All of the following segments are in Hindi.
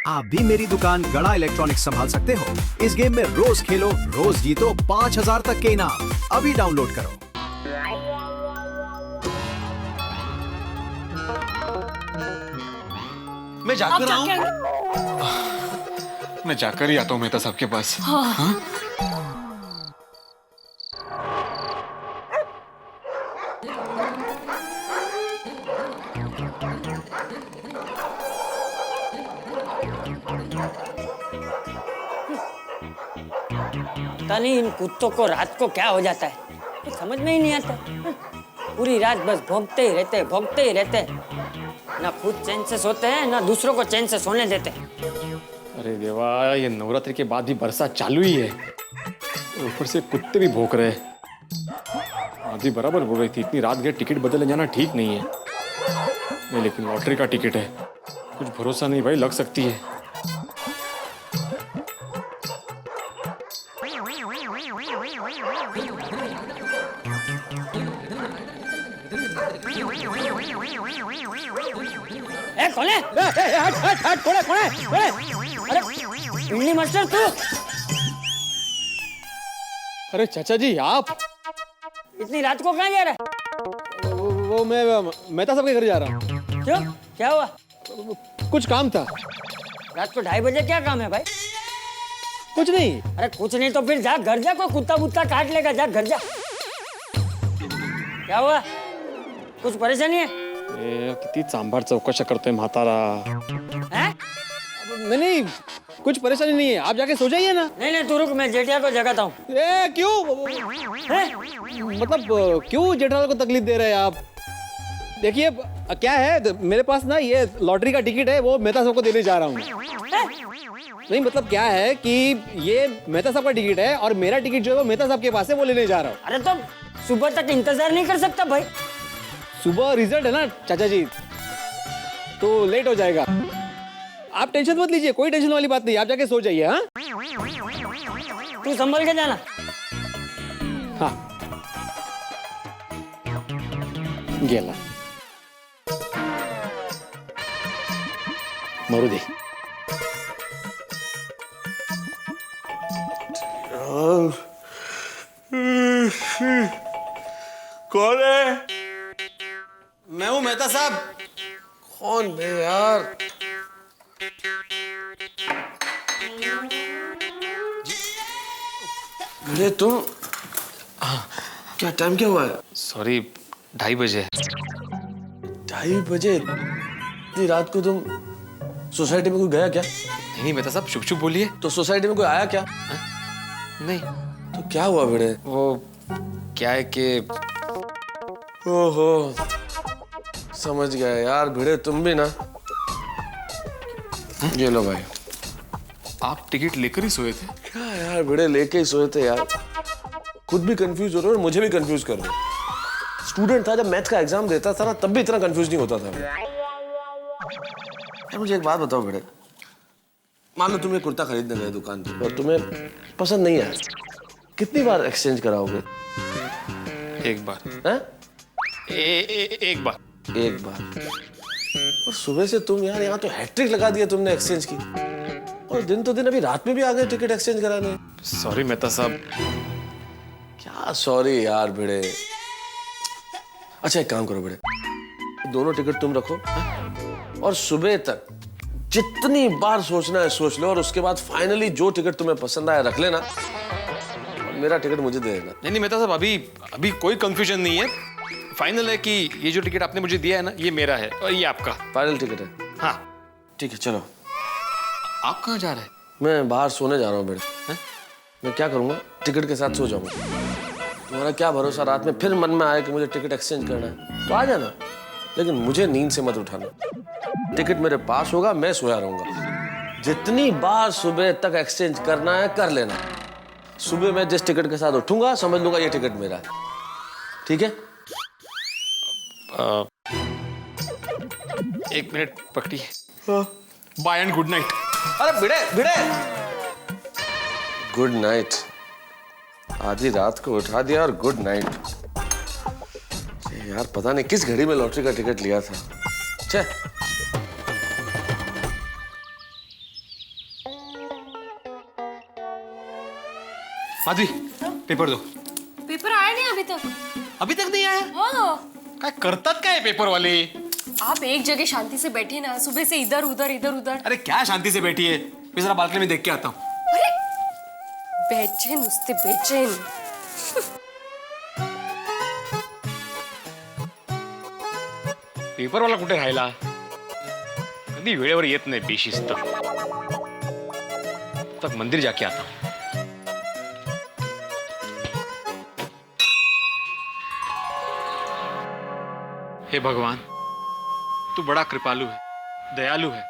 आप भी मेरी दुकान गड़ा इलेक्ट्रॉनिक्स संभाल सकते हो। इस गेम में रोज खेलो, रोज जीतो 5000 तक के इनाम। अभी डाउनलोड करो। मैं जाकर आऊं। मैं जाकर ही आता हूँ मेहता साहब के पास। हाँ? पता नहीं इन कुत्तों को रात को क्या हो जाता है, कुछ समझ में ही नहीं आता। पूरी रात बस भौंकते ही रहते, ना खुद चैन से सोते हैं ना दूसरों को चैन से सोने देते। अरे देवा, ये नवरात्रि के बाद भी बरसात चालू ही है, ऊपर से कुत्ते भी भौंक रहे हैं। आदि बराबर बोल रही थी, इतनी रात गए टिकट बदलने जाना ठीक नहीं है। नहीं, लेकिन लॉटरी का टिकट है, कुछ भरोसा नहीं भाई, लग सकती है। कौन है? हट, कौन है? अरे पिंडली मास्टर तू? अरे चाचा जी, आप? इतनी रात को कहाँ जा रहा है? वो मैं मेहता साहब के घर जा रहा हूँ। क्यों, क्या हुआ? कुछ काम था। रात को 2:30 बजे क्या काम है भाई? कुछ नहीं। अरे कुछ नहीं तो फिर जा घर जा, कोई कुत्ता बुत्ता काट लेगा, जा घर जा। क्या हुआ, कुछ परेशानी है? किती सांभार चौकशा करतोय म्हातारा। हैं? नहीं, कुछ परेशानी नहीं है, आप जाके सो जाइए ना। नहीं तू रुक, मैं जेठिया को जगाता हूँ। क्यों? मतलब क्यों जेठालाल को तकलीफ दे रहे हैं आप? देखिए क्या है, मेरे पास ना ये लॉटरी का टिकट है, वो मेहता साहब को देने जा रहा हूँ। नहीं मतलब क्या है कि ये मेहता साहब का टिकट है और मेरा टिकट जो है वो मेहता साहब के पास है, वो लेने जा रहा हूँ। अरे तो सुबह तक इंतजार नहीं कर सकता भाई? सुबह रिजल्ट है ना चाचा जी, तो लेट हो जाएगा। आप टेंशन मत लीजिए, कोई टेंशन वाली बात नहीं, आप जाके सो जाइए। हाँ, तू संभल के जाना। हाँ, गेला मरुदी। कौन है? मैं हूँ मेहता साहब। कौन है यार? अरे तुम, क्या टाइम क्या हुआ है? सॉरी, 2:30 बजे। 2:30 बजे? इतनी रात को तुम सोसाइटी में कोई गया क्या? नहीं मेहता साहब, चुप चुप बोलिए। तो सोसाइटी में कोई आया क्या? नहीं। तो क्या हुआ बेटे? वो क्या है कि ओहो, समझ गया यार भिड़े, तुम भी ना। ये लो भाई। आप टिकट लेकर ही सोए थे? क्या यार भिड़े, लेके ही सोए थे यार। खुद भी कंफ्यूज हो रहे हो और मुझे भी कंफ्यूज कर रहे हो। स्टूडेंट था, जब मैथ्स का एग्जाम देता था ना, तब भी इतना कंफ्यूज नहीं होता था। यार मुझे एक बात बताओ भिड़े, मान लो तुम ये कुर्ता खरीदने गए दुकान पर और तुम्हें पसंद नहीं आया, कितनी बार एक्सचेंज कराओगे? एक बार। हैं? एक बार। एक बार? और सुबह से तुम यार यहाँ तो हैट्रिक लगा दिया तुमने एक्सचेंज की, और दिन तो दिन अभी रात में भी आ गए टिकट एक्सचेंज कराने। सॉरी मेहता साहब। क्या सॉरी यार भिड़े। अच्छा एक काम करो भिड़े, दोनों टिकट तुम रखो और सुबह तक जितनी बार सोचना है सोच लो, और उसके बाद फाइनली जो टिकट तुम्हें पसंद आया रख लेना, और मेरा टिकट मुझे दे देना। नहीं मेहता साहब, अभी कोई कंफ्यूजन नहीं है। फाइनल है कि ये जो टिकट आपने मुझे दिया है ना, ये मेरा है और ये आपका। फाइनल टिकट है? हाँ। ठीक है चलो। आप कहाँ जा रहे हैं? मैं बाहर सोने जा रहा हूँ भिड़े। मैं क्या करूँगा, टिकट के साथ सो जाऊंगा। तुम्हारा क्या भरोसा, रात में फिर मन में आए कि मुझे टिकट एक्सचेंज करना है तो आ जाना, लेकिन मुझे नींद से मत उठाना। टिकट मेरे पास होगा, मैं सोया रहूंगा। जितनी बार सुबह तक एक्सचेंज करना है कर लेना। सुबह मैं जिस टिकट के साथ उठूंगा समझ लूंगा ये टिकट मेरा है। ठीक है? एक मिनट पकड़िए। Bye and good night. अरे भिड़े भिड़े, गुड नाइट। आधी रात को उठा दिया और गुड नाइट। यार पता नहीं किस घड़ी में लॉटरी का टिकट लिया था। छे। माधवी पेपर दो. पेपर आया नहीं अभी तक. अभी तक नहीं आया. हाँ. काय करतात काय पेपर वाले. आप एक जगह शांति से बैठे ना, सुबह से इधर उधर. अरे क्या शांति से बैठी है. मैं जरा बालकनी में देख के आता हूँ. अरे बेचैन नुसते बेचैन. पेपर वाला कुठे राहिला. कधी वेळेवर येत नाही बेशिस्त. तक मंदिर जाके आता हूँ. हे भगवान, तू बड़ा कृपालु है, दयालु है.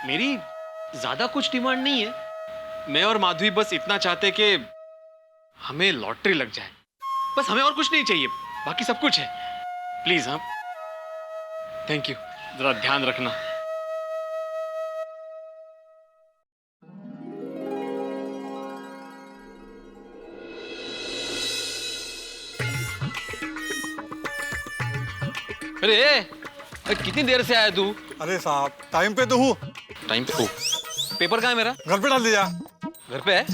मेरी ज्यादा कुछ डिमांड नहीं है. मैं और माधवी बस इतना चाहते कि हमें लॉटरी लग जाए. बस हमें और कुछ नहीं चाहिए, बाकी सब कुछ है. प्लीज. हाँ, थैंक यू. जरा ध्यान रखना. अरे कितनी देर से आया तू. अरे साहब टाइम पे तो हूँ. टाइम पे. पेपर कहाँ है मेरा. घर पे डाल दिया. घर पे है.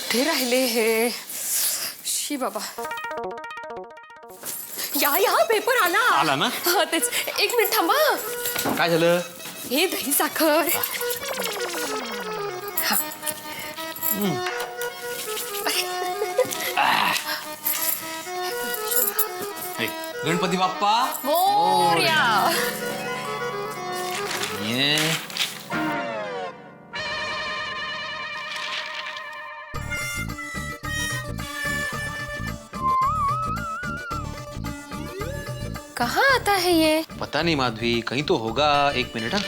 कुठे राहिले हे. शी बाबा. या पेपर आला. आला ना. हा तेच. एक मिनिट थांबा. काय झालं. हे दही साखर. हा. हे, गणपती बाप्पा. मोरया. ये कहाँ आता है ये. पता नहीं माधवी, कहीं तो होगा. एक मिनट. हाँ,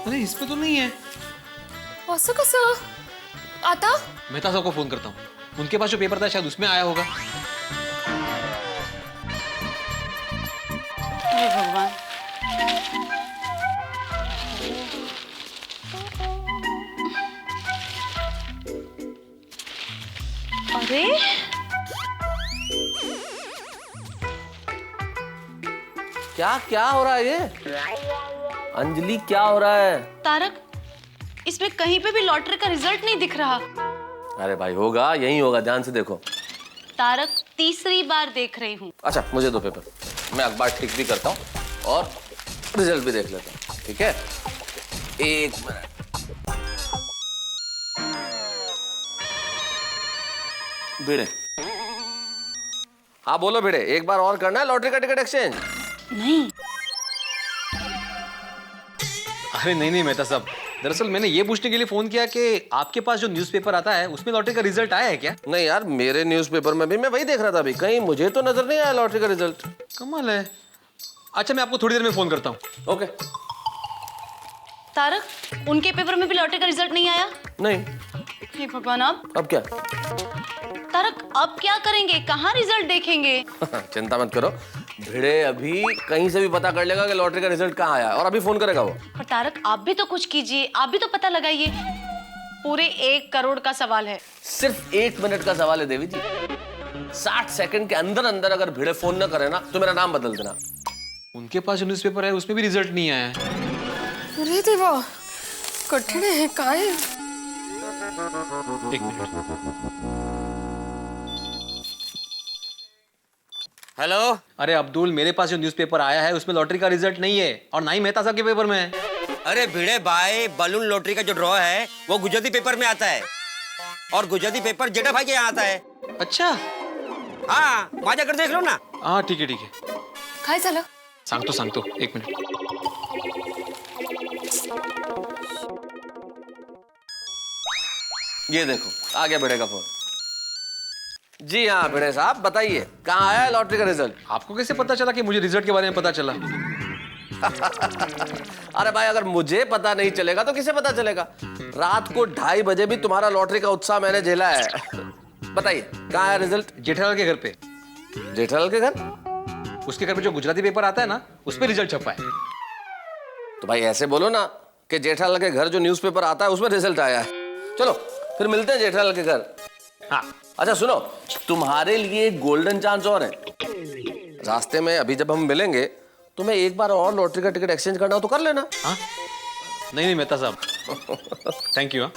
अरे इस पे तो नहीं है. असं कसं. आता मेहता साहब को फोन करता हूँ. उनके पास जो पेपर था शायद उसमें आया होगा. हे भगवान. अरे क्या क्या हो रहा है ये. अंजलि क्या हो रहा है. तारक, इसमें कहीं पे भी लॉटरी का रिजल्ट नहीं दिख रहा. अरे भाई होगा, यही होगा, ध्यान से देखो. तारक, तीसरी बार देख रही हूँ. अच्छा मुझे दो पेपर, मैं अखबार ठीक भी करता हूँ और रिजल्ट भी देख लेता हूँ. ठीक है, एक मिनट. भिड़े. हाँ बोलो भिड़े, एक बार और करना है लॉटरी का टिकट एक्सचेंज. नहीं. अरे नहीं मेहता साहब, दरअसल मैंने ये पूछने के लिए फोन किया कि आपके पास जो न्यूज़पेपर आता है उसमें लॉटरी का रिजल्ट आया है क्या. नहीं यार, मेरे न्यूज़पेपर में भी मैं वही देख रहा था अभी, कहीं मुझे तो नजर नहीं आया लॉटरी का रिजल्ट. कमाल है. अच्छा मैं आपको थोड़ी देर में फोन करता हूँ. ओके. तारक, उनके पेपर में भी लॉटरी का रिजल्ट नहीं आया. नहीं. हे भगवान, अब क्या. तारक, अब क्या करेंगे, कहाँ रिजल्ट देखेंगे. चिंता मत करो, भिड़े अभी कहीं से भी पता कर लेगा कि लॉटरी का रिजल्ट कहाँ आया और अभी फोन करेगा वो. पर तारक, आप भी तो कुछ कीजिए, आप भी तो पता लगाइए. पूरे 1 करोड़ का सवाल है. सिर्फ 1 मिनट का सवाल है देवी जी. 60 सेकंड के अंदर अंदर अगर भिड़े फोन न करे ना तो मेरा नाम बदल देना. उनके पास जो न्यूज़पेपर है उसमें भी रिजल्ट नहीं आया है. अरे देवा, कठीण आहे काय. एक मिनट. हेलो. अरे अब्दुल, मेरे पास जो न्यूज़पेपर आया है उसमें लॉटरी का रिजल्ट नहीं है और ना ही मेहता साहब के पेपर में है. अरे भिड़े भाई, बलून लॉटरी का जो ड्रॉ है वो गुजराती पेपर में आता है और गुजराती पेपर जेठा भाई के यहाँ आता है. अच्छा. हाँ, वहां जाकर देख लो ना. हाँ ठीक है. काय झालं. सांगतो. एक मिनट. ये देखो आ गया भिड़े का फोन. जी हाँ भिड़े साहब बताइए, कहाँ आया है लॉटरी का रिजल्ट. आपको कैसे पता चला कि मुझे रिजल्ट के बारे में पता चला. अरे भाई, अगर मुझे पता नहीं चलेगा तो किसे पता चलेगा. रात को 2:30 बजे भी तुम्हारा लॉटरी का उत्साह मैंने झेला है. बताइए कहाँ है रिजल्ट. जेठालाल के घर पे. जेठालाल के घर. उसके घर पे जो गुजराती पेपर आता है ना, उस पे रिजल्ट छपा है. तो भाई ऐसे बोलो ना, कि जेठालाल के घर जो न्यूज़पेपर आता है उसमें रिजल्ट आया है। चलो फिर मिलते हैं जेठालाल के घर। हाँ अच्छा सुनो, तुम्हारे लिए एक गोल्डन चांस और है। रास्ते में अभी जब हम मिलेंगे तुम्हें एक बार और लॉटरी का टिकट एक्सचेंज करना हो तो कर लेना। हाँ नहीं नहीं मेहता साहब, थैंक यू। हाँ